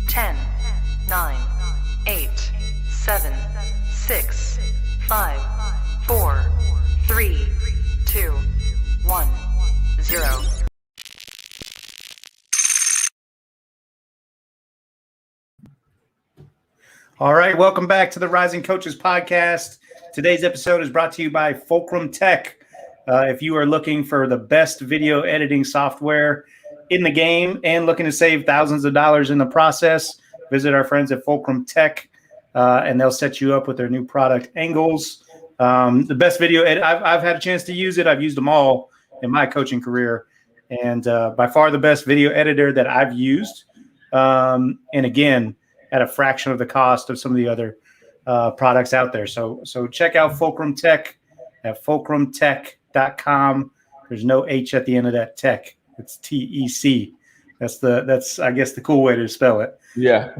10, 9, 8, 7, 6, 5, 4, 3, 2, 1, 0. All right, welcome back to the Rising Coaches Podcast. Today's episode is brought to you by Fulcrum Tech. If you are looking for the best video editing software in the game and looking to save thousands of dollars in the process, visit our friends at Fulcrum Tech, and they'll set you up with their new product, Angles. The best video edit. I've had a chance to use it. I've used them all in my coaching career, and by far the best video editor that I've used. And again, at a fraction of the cost of some of the other products out there. So check out Fulcrum Tech at fulcrumtech.com. There's no H at the end of that tech. It's TEC. That's I guess the cool way to spell it. Yeah.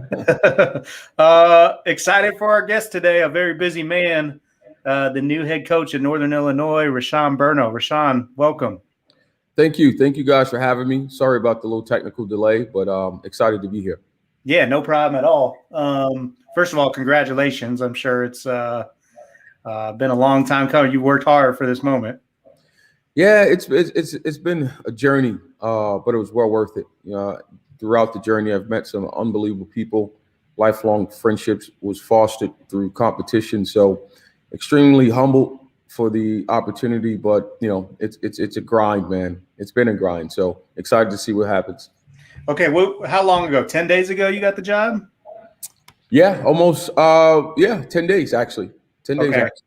Excited for our guest today, a very busy man, the new head coach in Northern Illinois, Rashon Burno. Rashon, welcome. Thank you. Thank you guys for having me. Sorry about the little technical delay, but excited to be here. Yeah, no problem at all. First of all, congratulations. I'm sure it's been a long time coming. You worked hard for this moment. Yeah, it's been a journey, but it was well worth it. You know, throughout the journey, I've met some unbelievable people. Lifelong friendships was fostered through competition. So extremely humbled for the opportunity, but you know, it's a grind, man. It's been a grind. So excited to see what happens. Okay, well, how long ago? 10 days ago you got the job? Yeah, almost. 10 days actually. 10 days. Okay. Actually.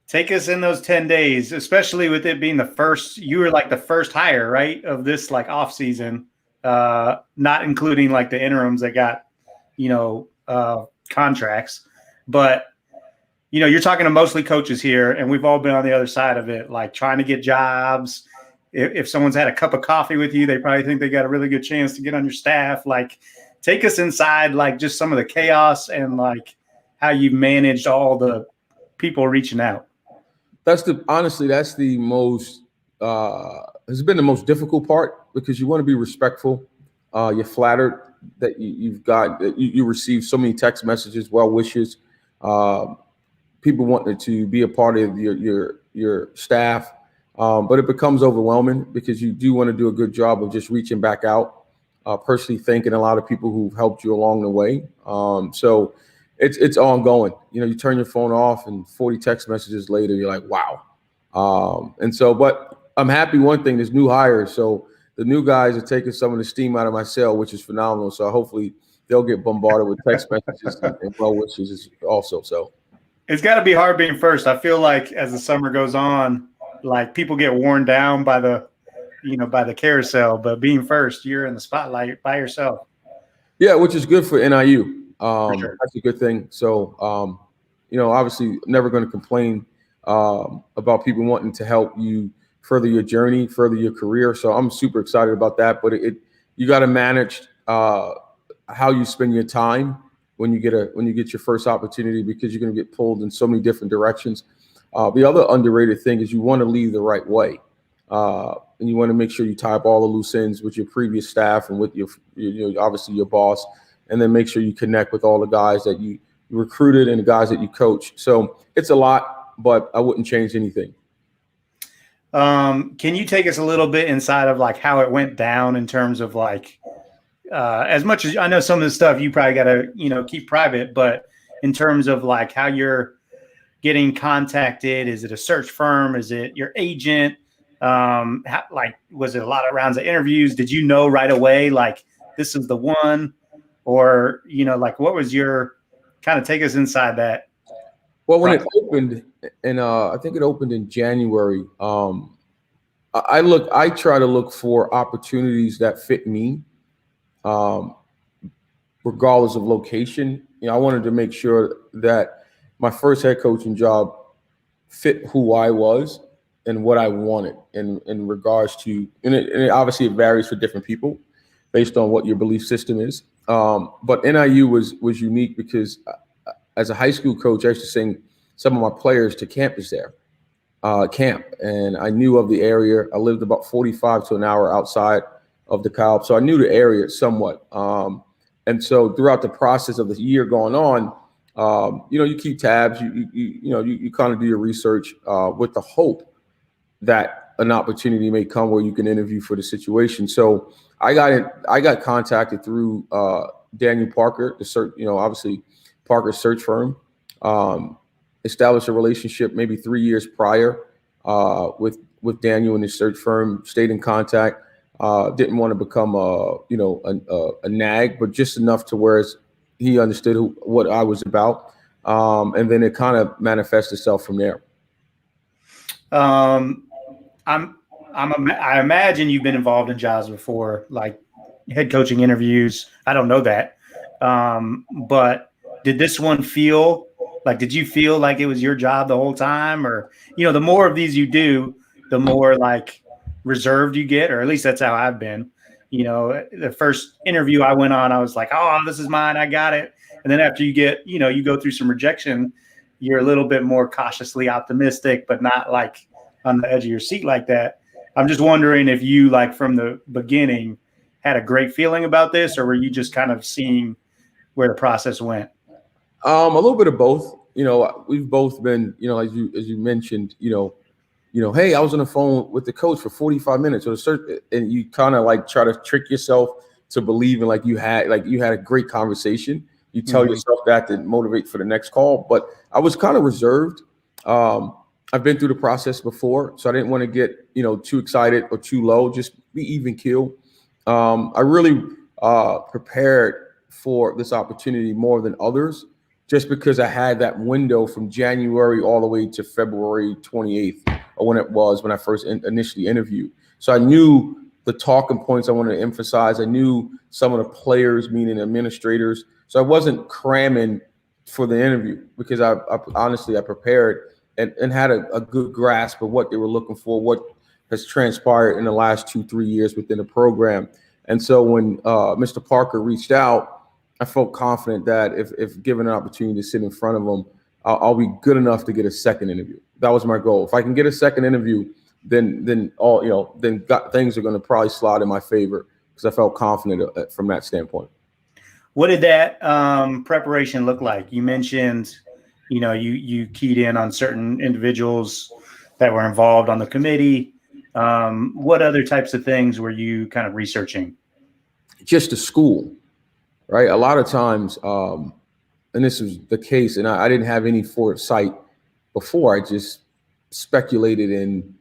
Take us in those 10 days, especially with it being the first. You were like the first hire, right, of this like off season, not including like the interims that got, contracts. But you're talking to mostly coaches here, and we've all been on the other side of it, like trying to get jobs. If someone's had a cup of coffee with you, they probably think they got a really good chance to get on your staff. Like, take us inside, like just some of the chaos and like how you managed all the people reaching out. That's the most has been the most difficult part, because you want to be respectful. You're flattered that you receive so many text messages, well wishes, people wanting to be a part of your staff. But it becomes overwhelming, because you do want to do a good job of just reaching back out, personally thanking a lot of people who've helped you along the way. So it's ongoing. You turn your phone off and 40 text messages later, you're like, wow. But I'm happy. One thing, there's new hires. So the new guys are taking some of the steam out of my sail, which is phenomenal. So hopefully they'll get bombarded with text messages and well wishes also. So it's got to be hard being first. I feel like as the summer goes on, like people get worn down by the carousel, but being first, you're in the spotlight by yourself. Yeah, which is good for NIU. Sure. That's a good thing. So, obviously never going to complain about people wanting to help you further your journey, further your career. So I'm super excited about that. But you got to manage how you spend your time when you get your first opportunity, because you're going to get pulled in so many different directions. The other underrated thing is you want to lead the right way, and you want to make sure you tie up all the loose ends with your previous staff and with your obviously your boss, and then make sure you connect with all the guys that you recruited and the guys that you coach. So it's a lot, but I wouldn't change anything. Can you take us a little bit inside of like how it went down in terms of like, as much as I know some of the stuff you probably got to keep private, but in terms of like how you're getting contacted? Is it a search firm? Is it your agent? Was it a lot of rounds of interviews? Did you know right away, like this is the one, or, what was your kind of take us inside that? Well, when it opened, and I think it opened in January, I try to look for opportunities that fit me, regardless of location. I wanted to make sure that my first head coaching job fit who I was and what I wanted in regards to, and it obviously it varies for different people based on what your belief system is. But NIU was unique because as a high school coach, I used to sing some of my players to campus there, camp. And I knew of the area. I lived about 45 to an hour outside of DeKalb, so I knew the area somewhat. And so throughout the process of the year going on, you keep tabs, you kind of do your research with the hope that an opportunity may come where you can interview for the situation. So I got contacted through Daniel Parker, the search, obviously Parker's search firm. Established a relationship maybe 3 years prior with Daniel and his search firm. Stayed in contact. Didn't want to become a nag, but just enough to where he understood what I was about, and then it kind of manifests itself from there. I imagine you've been involved in jobs before, like head coaching interviews. I don't know that, but did this one feel like? Did you feel like it was your job the whole time, or the more of these you do, the more like reserved you get, or at least that's how I've been. The first interview I went on, I was like, oh, this is mine, I got it. And then after you get, you go through some rejection, you're a little bit more cautiously optimistic, but not like on the edge of your seat like that. I'm just wondering if you, like from the beginning, had a great feeling about this, or were you just kind of seeing where the process went? A little bit of both. We've both been, as you mentioned, hey, I was on the phone with the coach for 45 minutes or and you kind of like try to trick yourself to believing like you had a great conversation. You tell yourself that to motivate for the next call. But I was kind of reserved. I've been through the process before, so I didn't want to get, too excited or too low, just be even keel. I really prepared for this opportunity more than others, just because I had that window from January all the way to February 28th, or when I first initially interviewed. So I knew the talking points I wanted to emphasize. I knew some of the players, meaning administrators. So I wasn't cramming for the interview because I honestly prepared and had a good grasp of what they were looking for, what has transpired in the last 2-3 years within the program. And so when Mr. Parker reached out, I felt confident that if given an opportunity to sit in front of him, I'll be good enough to get a second interview. That was my goal. If I can get a second interview, then things are going to probably slide in my favor, because I felt confident from that standpoint. What did that preparation look like? You mentioned, you keyed in on certain individuals that were involved on the committee. What other types of things were you kind of researching? Just the school, right? A lot of times, and this was the case, and I didn't have any foresight before. I just speculated and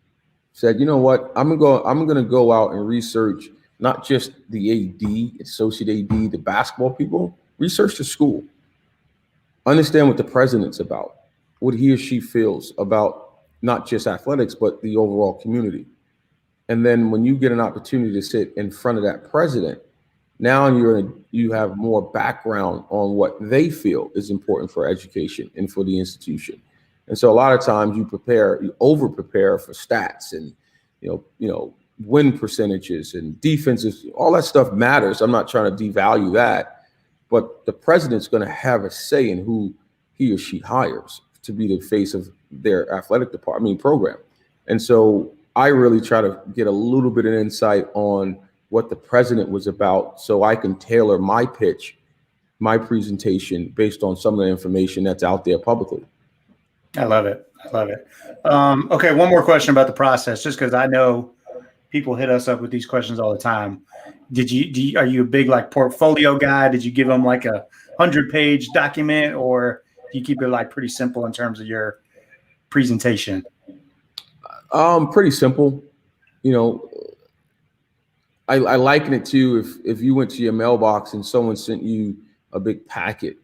said, you know what, I'm gonna go out and research not just the AD, associate AD, the basketball people, research the school, understand what the president's about, what he or she feels about not just athletics, but the overall community. And then when you get an opportunity to sit in front of that president, now you have more background on what they feel is important for education and for the institution. And so a lot of times you over prepare for stats and, win percentages and defenses, all that stuff matters. I'm not trying to devalue that, but the president's going to have a say in who he or she hires to be the face of their athletic program. And so I really try to get a little bit of insight on what the president was about, so I can tailor my pitch, my presentation based on some of the information that's out there publicly. I love it. Okay, one more question about the process, just because I know people hit us up with these questions all the time. Are you a big like portfolio guy? Did you give them like a 100-page document, or do you keep it like pretty simple in terms of your presentation? Pretty simple. I liken it to if you went to your mailbox and someone sent you a big packet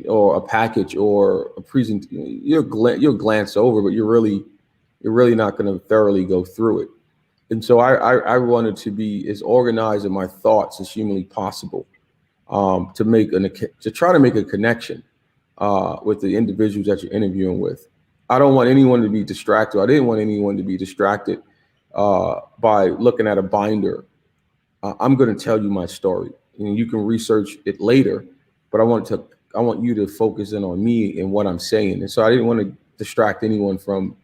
or a package or a presentation, you'll glance over, but you're really not going to thoroughly go through it. And so I wanted to be as organized in my thoughts as humanly possible, to try to make a connection with the individuals that you're interviewing with. I don't want anyone to be distracted. I didn't want anyone to be distracted by looking at a binder. I'm going to tell you my story, and you can research it later, but I want you to focus in on me and what I'm saying. And so I didn't want to distract anyone from,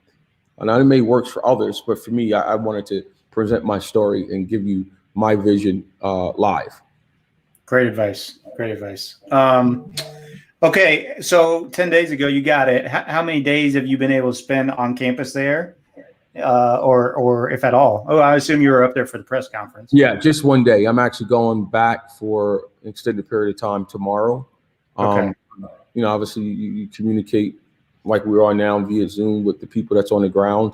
and it may work for others, but for me, I wanted to present my story and give you my vision live. Great advice. Great advice. Okay, so 10 days ago, you got it. How many days have you been able to spend on campus there, or if at all? Oh, I assume you were up there for the press conference. Yeah, just one day. I'm actually going back for an extended period of time tomorrow. Okay. Obviously you communicate like we are now via Zoom with the people that's on the ground.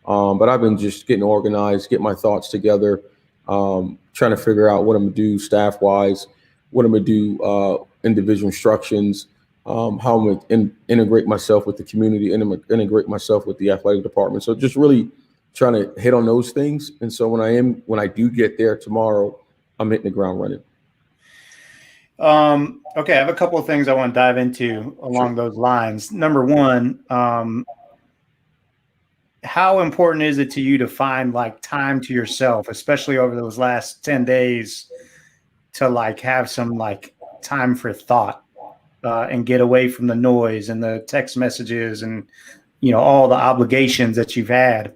But I've been just getting organized, get my thoughts together, trying to figure out what I'm gonna do staff-wise, what I'm gonna do individual instructions, how I'm gonna integrate myself with the community, integrate myself with the athletic department. So just really trying to hit on those things. And so when I do get there tomorrow, I'm hitting the ground running. Okay, I have a couple of things I want to dive into along those lines. Number one, how important is it to you to find like time to yourself, especially over those last 10 days, to like have some like time for thought and get away from the noise and the text messages and, all the obligations that you've had?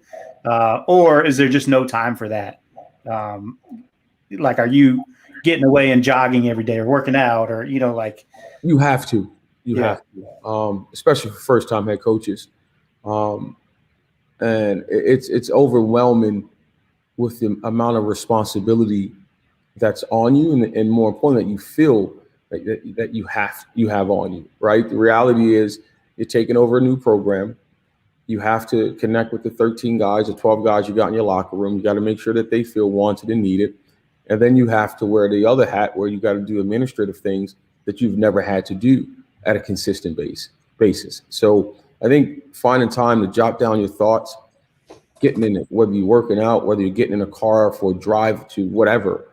Or is there just no time for that? Like, are you getting away and jogging every day or working out or, like. You have to. You have to, especially for first-time head coaches. And it's overwhelming with the amount of responsibility that's on you, and more importantly, that you feel that you have on you, right? The reality is you're taking over a new program. You have to connect with the 13 guys or 12 guys you got in your locker room. You got to make sure that they feel wanted and needed. And then you have to wear the other hat where you got to do administrative things that you've never had to do at a consistent basis. So I think finding time to jot down your thoughts, getting in it, whether you're working out, whether you're getting in a car for a drive to whatever,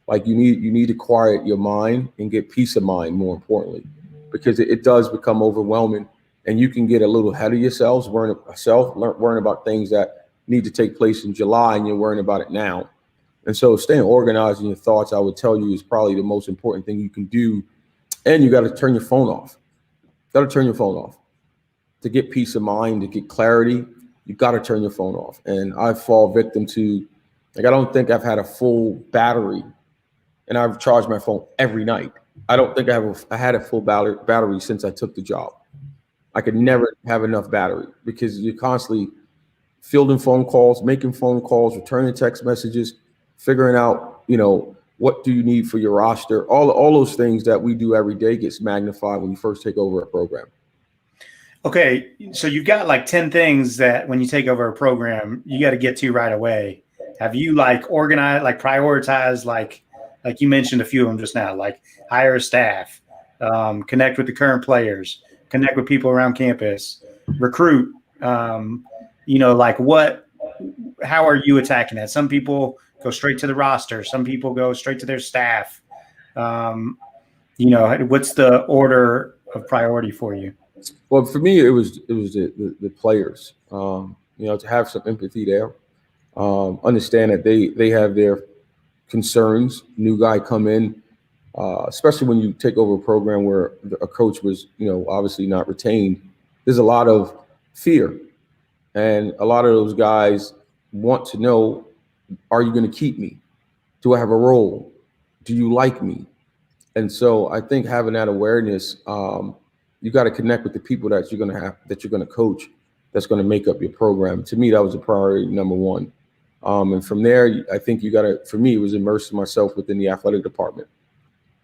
like you need to quiet your mind and get peace of mind, more importantly, because it does become overwhelming and you can get a little ahead of yourselves, worrying about things that need to take place in July and you're worrying about it now. And so staying organized in your thoughts, I would tell you, is probably the most important thing you can do. And you got to turn your phone off. Got to turn your phone off. To get peace of mind, to get clarity, you got to turn your phone off. And I fall victim to, I don't think I've had a full battery, and I've charged my phone every night. I don't think I had a full battery since I took the job. I could never have enough battery because you're constantly fielding phone calls, making phone calls, returning text messages, figuring out, what do you need for your roster? All those things that we do every day gets magnified when you first take over a program. Okay, so you've got like 10 things that when you take over a program, you got to get to right away. Have you like organized, like prioritized, like you mentioned a few of them just now, like hire a staff, connect with the current players, connect with people around campus, recruit, like how are you attacking that? Some people go straight to the roster. Some people go straight to their staff. What's the order of priority for you? Well, for me, it was the players. To have some empathy there, understand that they have their concerns. New guy come in, especially when you take over a program where a coach was, obviously not retained. There's a lot of fear, and a lot of those guys want to know, are you going to keep me? Do I have a role? Do you like me? And so I think having that awareness, you got to connect with the people that you're going to coach, that's going to make up your program. To me, that was a priority number one. And from there, I think for me, it was immersing myself within the athletic department.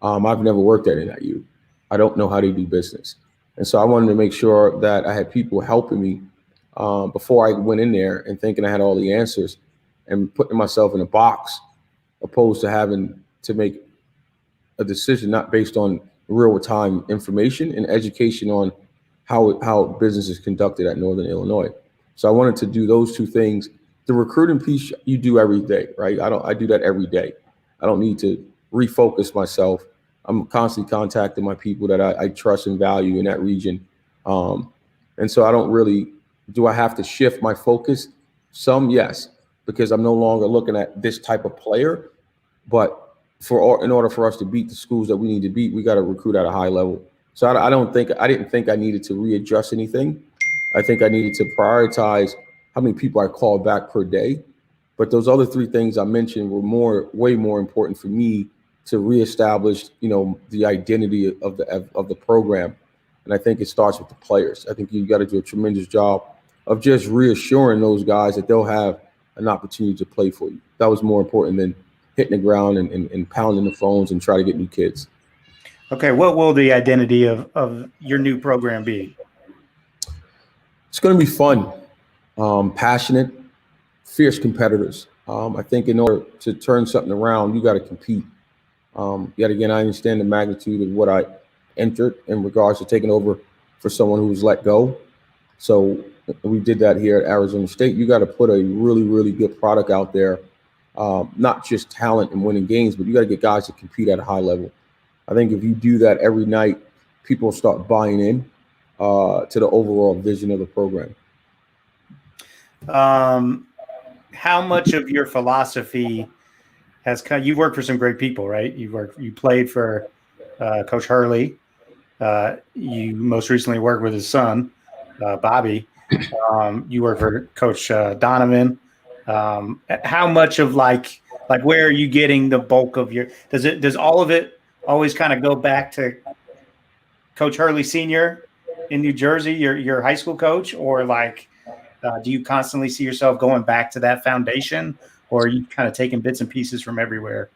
I've never worked at NIU. I don't know how they do business. And so I wanted to make sure that I had people helping me before I went in there and thinking I had all the answers and putting myself in a box, opposed to having to make a decision not based on real-time information and education on how business is conducted at Northern Illinois. So I wanted to do those two things. The recruiting piece you do every day, right? I do that every day. I don't need to refocus myself. I'm constantly contacting my people that I trust and value in that region. And so I don't really, do I have to shift my focus? Some, yes, because I'm no longer looking at this type of player, but in order for us to beat the schools that we need to beat, we got to recruit at a high level. So I didn't think I needed to readjust anything. I think I needed to prioritize how many people I called back per day But those other three things I mentioned were way more important for me to reestablish, the identity of the program. And I think it starts with the players. I think you got to do a tremendous job of just reassuring those guys that they'll have an opportunity to play for you. That was more important than hitting the ground and pounding the phones and try to get new kids. Okay, what will the identity of your new program be? It's going to be fun, passionate, fierce competitors. I think in order to turn something around, you got to compete. Yet again, I understand the magnitude of what I entered in regards to taking over for someone who was let go. So we did that here at Arizona State. You got to put a really, really good product out there, not just talent and winning games, but you got to get guys to compete at a high level. I think if you do that every night, people start buying in to the overall vision of the program. How much of your philosophy has come? You've worked for some great people, right? You played for Coach Hurley. You most recently worked with his son, Bobby. You work for Coach Donovan. How much of like where are you getting the bulk of your? Does all of it always kind of go back to Coach Hurley Sr. in New Jersey, your high school coach, or do you constantly see yourself going back to that foundation, or are you kind of taking bits and pieces from everywhere?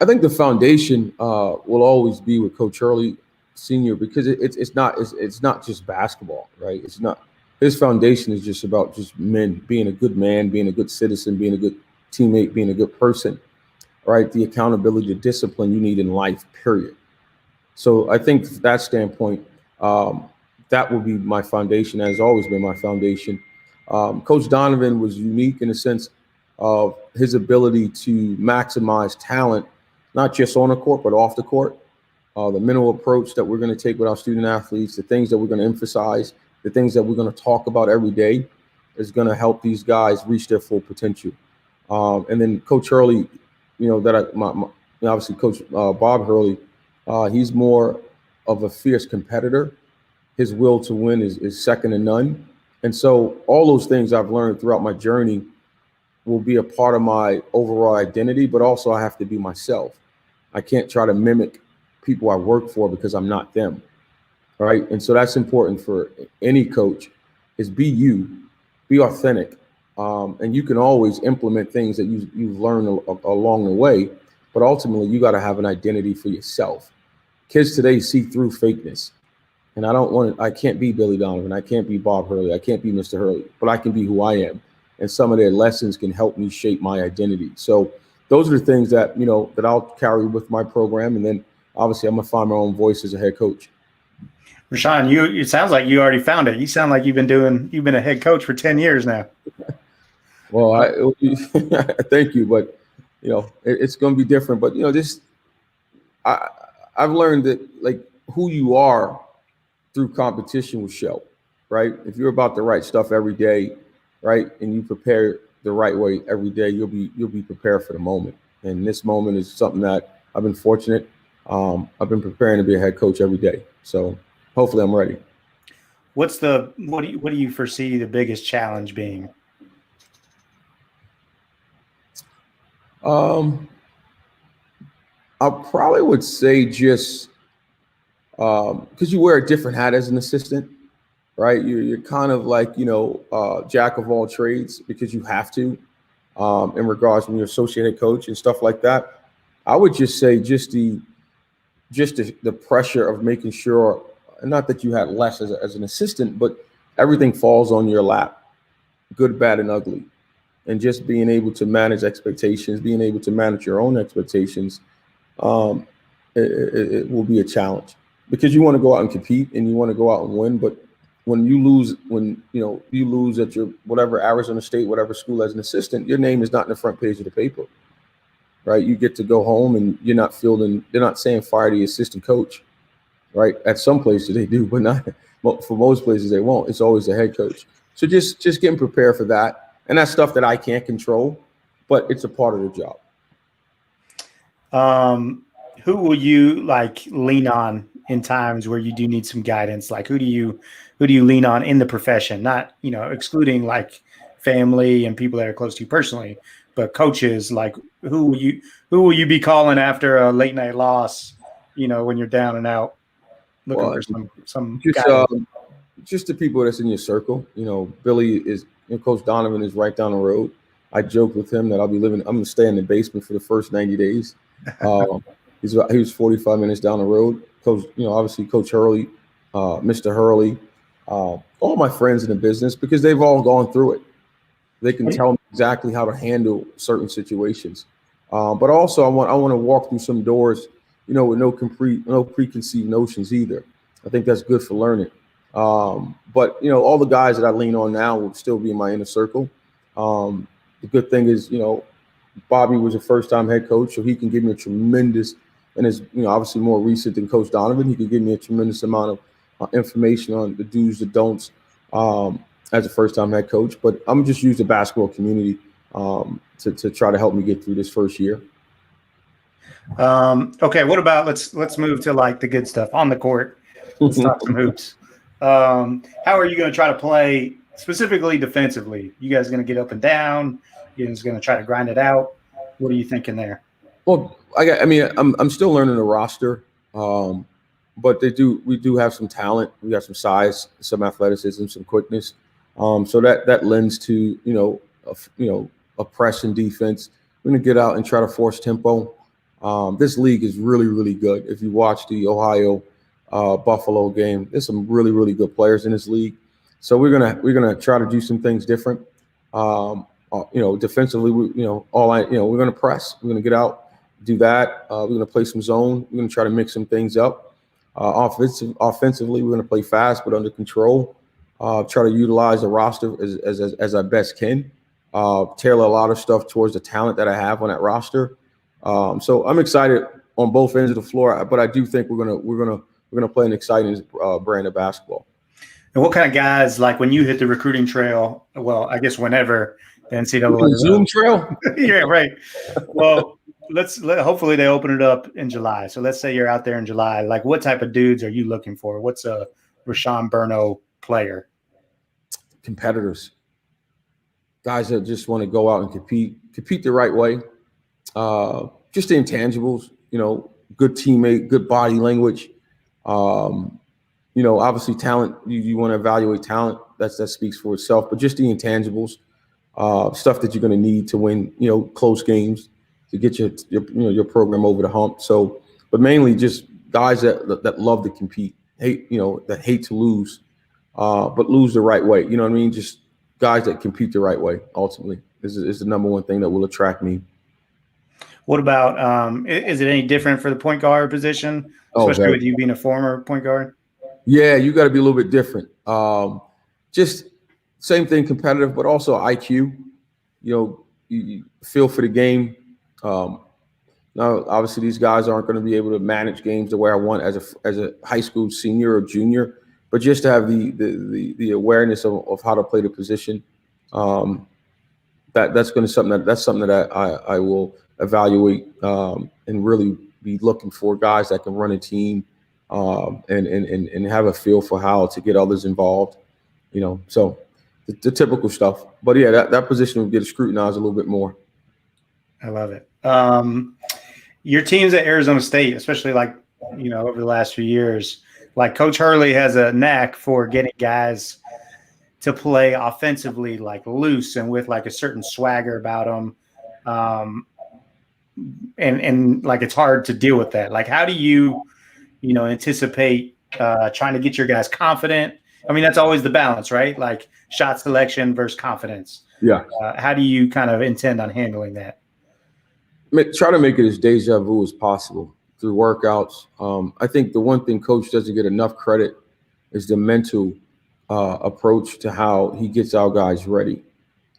I think the foundation will always be with Coach Hurley Sr. because it's not just basketball, right? It's not. His foundation is just about just men being a good man, being a good citizen, being a good teammate, being a good person, right? The accountability, the discipline you need in life, period. So I think from that standpoint, that will be my foundation, has always been my foundation. Coach Donovan was unique in the sense of his ability to maximize talent, not just on the court, but off the court. The mental approach that we're going to take with our student athletes, the things that we're going to emphasize, the things that we're going to talk about every day is going to help these guys reach their full potential. And then Coach Hurley, obviously Coach Bob Hurley, he's more of a fierce competitor. His will to win is second to none. And so all those things I've learned throughout my journey will be a part of my overall identity, but also I have to be myself. I can't try to mimic people I work for because I'm not them, right? And so that's important for any coach is be you, be authentic. And you can always implement things that you've learned along the way, but ultimately you got to have an identity for yourself. Kids today see through fakeness. And I can't be Billy Donovan. I can't be Bob Hurley. I can't be Mr. Hurley, but I can be who I am. And some of their lessons can help me shape my identity. So those are the things that, that I'll carry with my program. And then obviously I'm going to find my own voice as a head coach. Rashon, it sounds like you already found it. You sound like you've been a head coach for 10 years now. Well, thank you. But, it's going to be different. But, I've learned that who you are through competition will show, right? If you're about the right stuff every day, right, and you prepare the right way every day, you'll be prepared for the moment. And this moment is something that I've been fortunate. I've been preparing to be a head coach every day. So hopefully I'm ready. What do you foresee the biggest challenge being? I probably would say just because you wear a different hat as an assistant, right? You're kind of like, jack of all trades because you have to in regards when you're associate coach and stuff like that. I would just say just the pressure of making sure, and not that you had less as an assistant, but everything falls on your lap, good, bad, and ugly. And just being able to manage expectations, being able to manage your own expectations, it will be a challenge. Because you want to go out and compete and you want to go out and win, but when you lose at your whatever Arizona State, whatever school as an assistant, your name is not in the front page of the paper, right? You get to go home and they're not saying fire the assistant coach, right? At some places they do, but not for most places they won't. It's always the head coach. So just getting prepared for that, and that's stuff that I can't control, but it's a part of the job. Who will you lean on in times where you do need some guidance? Who do you lean on in the profession? Not, excluding family and people that are close to you personally, but coaches, like who will you be calling after a late night loss? When you're down and out, looking for some guidance. Just the people that's in your circle. Billy is Coach Donovan is right down the road. I joked with him that I'm gonna stay in the basement for the first 90 days. He was 45 minutes down the road. Coach, obviously Coach Hurley, Mr. Hurley, all my friends in the business, because they've all gone through it. They can tell me exactly how to handle certain situations. But also I want to walk through some doors, with no preconceived notions either. I think that's good for learning. But all the guys that I lean on now will still be in my inner circle. The good thing is, Bobby was a first-time head coach, so he can give me a tremendous, and is obviously more recent than Coach Donovan. He can give me a tremendous amount of information on the do's, the don'ts, as a first-time head coach. But I'm just use the basketball community to try to help me get through this first year. Okay, what about let's move to like the good stuff on the court. Let's talk some hoops. How are you going to try to play specifically defensively? You guys going to get up and down? You guys going to try to grind it out? What are you thinking there? Well, I'm still learning the roster, but we do have some talent. We got some size, some athleticism, some quickness. So that lends to a press and defense. We're going to get out and try to force tempo. This league is really, really good. If you watch the Ohio Buffalo game, there's some really, really good players in this league. So we're gonna try to do some things different. Defensively, we're gonna press. We're gonna get out, do that. We're gonna play some zone. We're gonna try to mix some things up. Offensively, we're gonna play fast but under control. Try to utilize the roster as I best can. Tailor a lot of stuff towards the talent that I have on that roster. So I'm excited on both ends of the floor, but I do think we're gonna play an exciting brand of basketball. And what kind of guys, like when you hit the recruiting trail? Well, I guess whenever the NCAA Zoom trail. Yeah, right. Well, hopefully they open it up in July. So let's say you're out there in July. Like, what type of dudes are you looking for? What's a Rashon Burno player? Competitors, guys that just want to go out and compete the right way. Just the intangibles, good teammate, good body language. Obviously talent, you want to evaluate talent. That speaks for itself, but just the intangibles, stuff that you're going to need to win, close games, to get your program over the hump. So, but mainly just guys that love to compete, that hate to lose, but lose the right way. You know what I mean? Just guys that compete the right way. Ultimately, is the number one thing that will attract me. What about is it any different for the point guard position, especially with you being a former point guard? Yeah, you got to be a little bit different. Just same thing, competitive, but also IQ. You feel for the game. Now, obviously, these guys aren't going to be able to manage games the way I want as a high school senior or junior, but just to have the awareness of how to play the position. That's something that I will evaluate and really be looking for guys that can run a team. And have a feel for how to get others involved, so the typical stuff. But yeah, that position will get scrutinized a little bit more. I love it. Your teams at Arizona State, especially over the last few years, like Coach Hurley has a knack for getting guys to play offensively, like loose and with like a certain swagger about them. And like, it's hard to deal with that. Like, how do you anticipate trying to get your guys confident? I mean, that's always the balance, right? Like shot selection versus confidence. Yeah. How do you kind of intend on handling that? Try to make it as deja vu as possible through workouts. I think the one thing Coach doesn't get enough credit is the mental approach to how he gets our guys ready.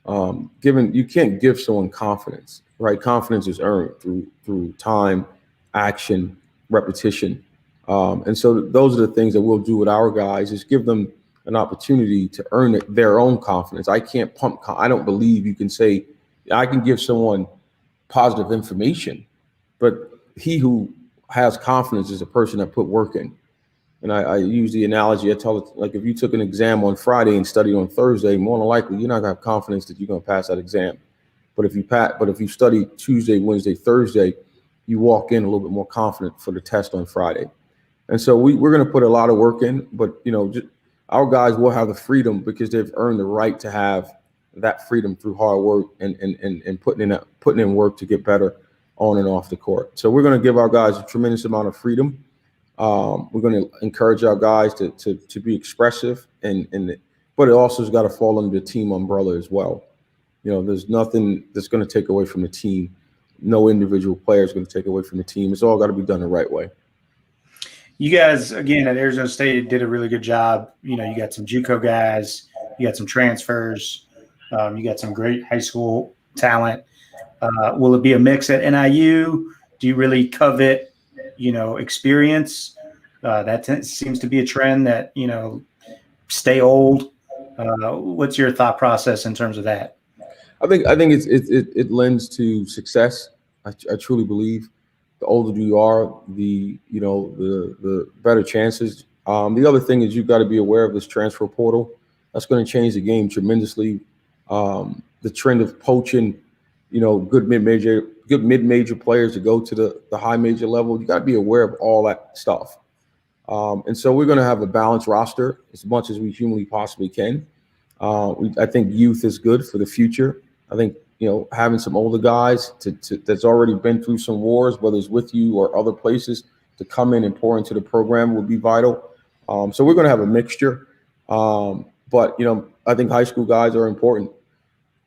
You can't give someone confidence, right? Confidence is earned through time, action, repetition. And so those are the things that we'll do with our guys, is give them an opportunity to earn their own confidence. I can't I don't believe you can say, I can give someone positive information, but he who has confidence is a person that put work in. And I use the analogy, I tell it, like, if you took an exam on Friday and studied on Thursday, more than likely, you're not gonna have confidence that you're gonna pass that exam. But if you study Tuesday, Wednesday, Thursday, you walk in a little bit more confident for the test on Friday. And so we're going to put a lot of work in, but our guys will have the freedom because they've earned the right to have that freedom through hard work and putting in work to get better on and off the court. So we're going to give our guys a tremendous amount of freedom. We're going to encourage our guys to be expressive, but it also has got to fall under the team umbrella as well. There's nothing that's going to take away from the team. No individual player is going to take away from the team. It's all got to be done the right way. You guys, again, at Arizona State, did a really good job. You got some JUCO guys, you got some transfers, you got some great high school talent. Will it be a mix at NIU? Do you really covet, experience? That seems to be a trend that, stay old. What's your thought process in terms of that? I think it lends to success. I truly believe the older you are, the better chances. The other thing is you've got to be aware of this transfer portal. That's going to change the game tremendously. The trend of poaching, good mid-major players to go to the high major level. You got to be aware of all that stuff. And so we're going to have a balanced roster as much as we humanly possibly can. I think youth is good for the future. I think having some older guys that's already been through some wars, whether it's with you or other places, to come in and pour into the program will be vital. So we're going to have a mixture. But I think high school guys are important.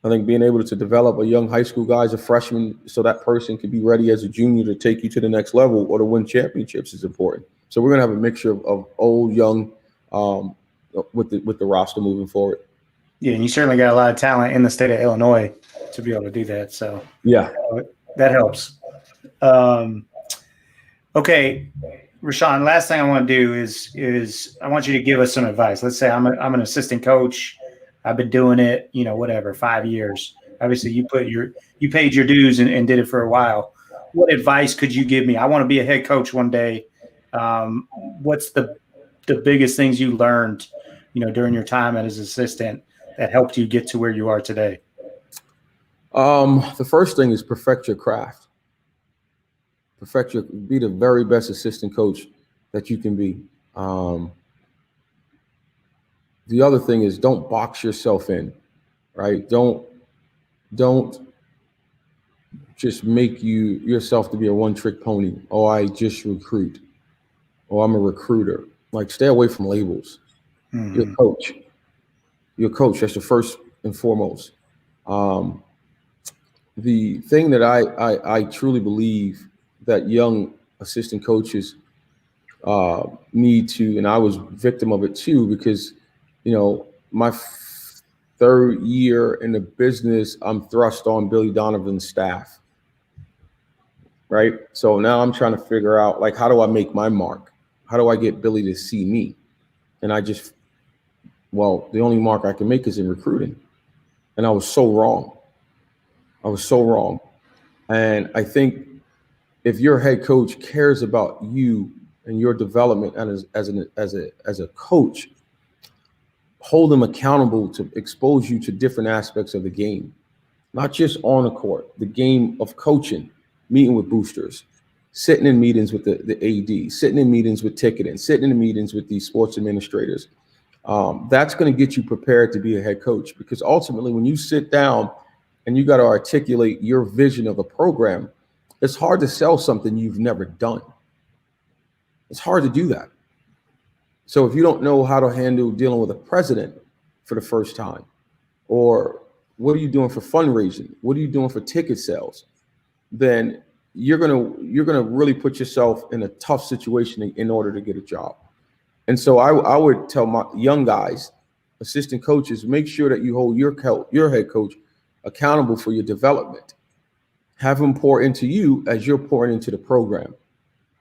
I think being able to develop a young high school guy as a freshman so that person can be ready as a junior to take you to the next level or to win championships is important. So we're going to have a mixture of old, young, with the roster moving forward. Yeah, and you certainly got a lot of talent in the state of Illinois to be able to do that. So yeah, that helps. Okay, Rashon, last thing I want to do is I want you to give us some advice. Let's say I'm an assistant coach. I've been doing it, 5 years. Obviously, you paid your dues and did it for a while. What advice could you give me? I want to be a head coach one day. What's the biggest things you learned, during your time as an assistant that helped you get to where you are today? The first thing is perfect your craft. Be the very best assistant coach that you can be. The other thing is don't box yourself in, right? Don't just make yourself to be a one-trick pony. Oh, I just recruit. Oh, I'm a recruiter. Like, stay away from labels. Mm-hmm. You're a coach. That's the first and foremost. The thing that I truly believe that young assistant coaches need to, and I was victim of it too, because my third year in the business, I'm thrust on Billy Donovan's staff, right? So now I'm trying to figure out, like, how do I make my mark? How do I get Billy to see me? And the only mark I can make is in recruiting. And I was so wrong. And I think if your head coach cares about you and your development as a coach, hold them accountable to expose you to different aspects of the game, not just on the court, the game of coaching, meeting with boosters, sitting in meetings with the AD, sitting in meetings with ticketing, sitting in meetings with these sports administrators. That's going to get you prepared to be a head coach, because ultimately when you sit down and you got to articulate your vision of a program, it's hard to sell something you've never done. It's hard to do that. So if you don't know how to handle dealing with a president for the first time, or what are you doing for fundraising? What are you doing for ticket sales? Then you're gonna really put yourself in a tough situation in order to get a job. And so I would tell my young guys, assistant coaches, make sure that you hold your head coach accountable for your development. Have him pour into you as you're pouring into the program.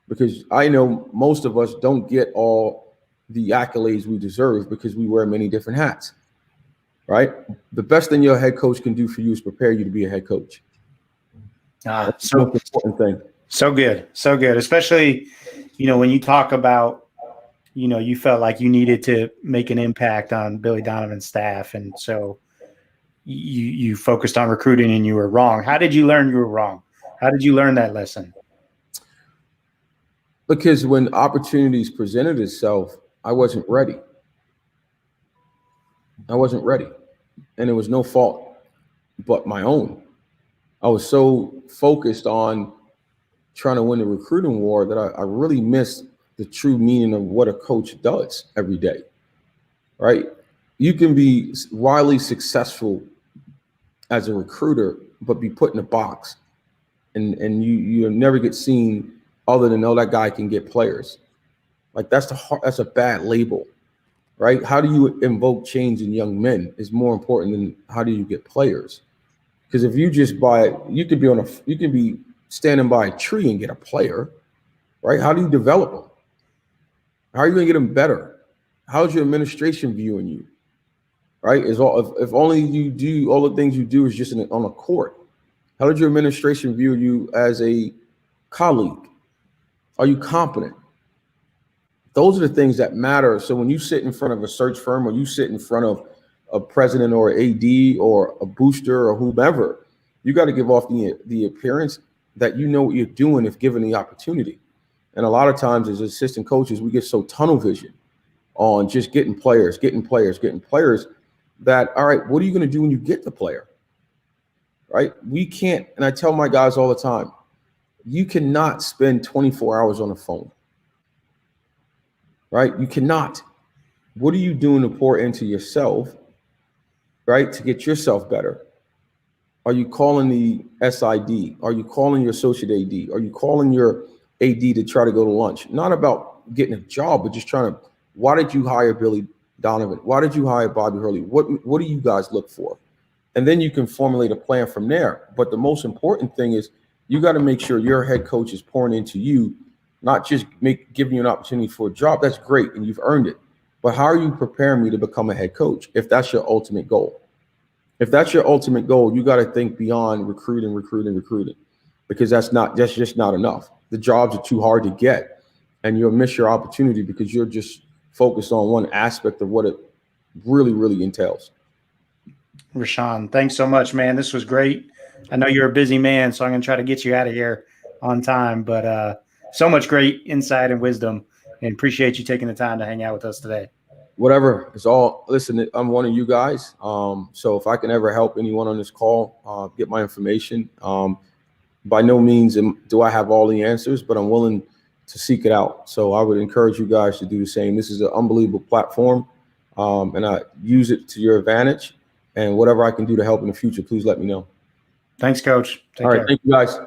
Because I know most of us don't get all the accolades we deserve because we wear many different hats, right? The best thing your head coach can do for you is prepare you to be a head coach. That's the most important thing. So good. Especially, when you talk about, you felt like you needed to make an impact on Billy Donovan's staff. And so you focused on recruiting and you were wrong. How did you learn you were wrong? How did you learn that lesson? Because when opportunities presented itself, I wasn't ready. I wasn't ready. And it was no fault but my own. I was so focused on trying to win the recruiting war that I really missed the true meaning of what a coach does every day, right? You can be wildly successful as a recruiter, but be put in a box and you never get seen other than, oh, that guy can get players. Like that's a bad label, right? How do you invoke change in young men is more important than how do you get players. Because if you just you could be standing by a tree and get a player, right? How do you develop them? How are you going to get them better? How's your administration viewing you, right? If only you do all the things you do is just on a court. How did your administration view you as a colleague? Are you competent? Those are the things that matter. So when you sit in front of a search firm or you sit in front of a president or AD or a booster or whomever, you got to give off the appearance that you know what you're doing if given the opportunity. And a lot of times as assistant coaches, we get so tunnel vision on just getting players that, all right, what are you going to do when you get the player? Right? We can't, and I tell my guys all the time, you cannot spend 24 hours on the phone. Right? You cannot. What are you doing to pour into yourself, right, to get yourself better? Are you calling the SID? Are you calling your associate AD? Are you calling your AD to try to go to lunch? Not about getting a job, but just trying to, why did you hire Billy Donovan? Why did you hire Bobby Hurley? What do you guys look for? And then you can formulate a plan from there. But the most important thing is you got to make sure your head coach is pouring into you, not just giving you an opportunity for a job. That's great, and you've earned it. But how are you preparing me to become a head coach if that's your ultimate goal? If that's your ultimate goal, you got to think beyond recruiting, because that's just not enough. The jobs are too hard to get, and you'll miss your opportunity because you're just focused on one aspect of what it really, really entails. Rashon, thanks so much, man. This was great. I know you're a busy man, so I'm going to try to get you out of here on time, but so much great insight and wisdom, and appreciate you taking the time to hang out with us today. Whatever, it's all, listen, I'm one of you guys. So if I can ever help anyone on this call, get my information. By no means do I have all the answers, but I'm willing to seek it out. So I would encourage you guys to do the same. This is an unbelievable platform, and I use it to your advantage. And whatever I can do to help in the future, please let me know. Thanks, Coach. Take care. Thank you, guys.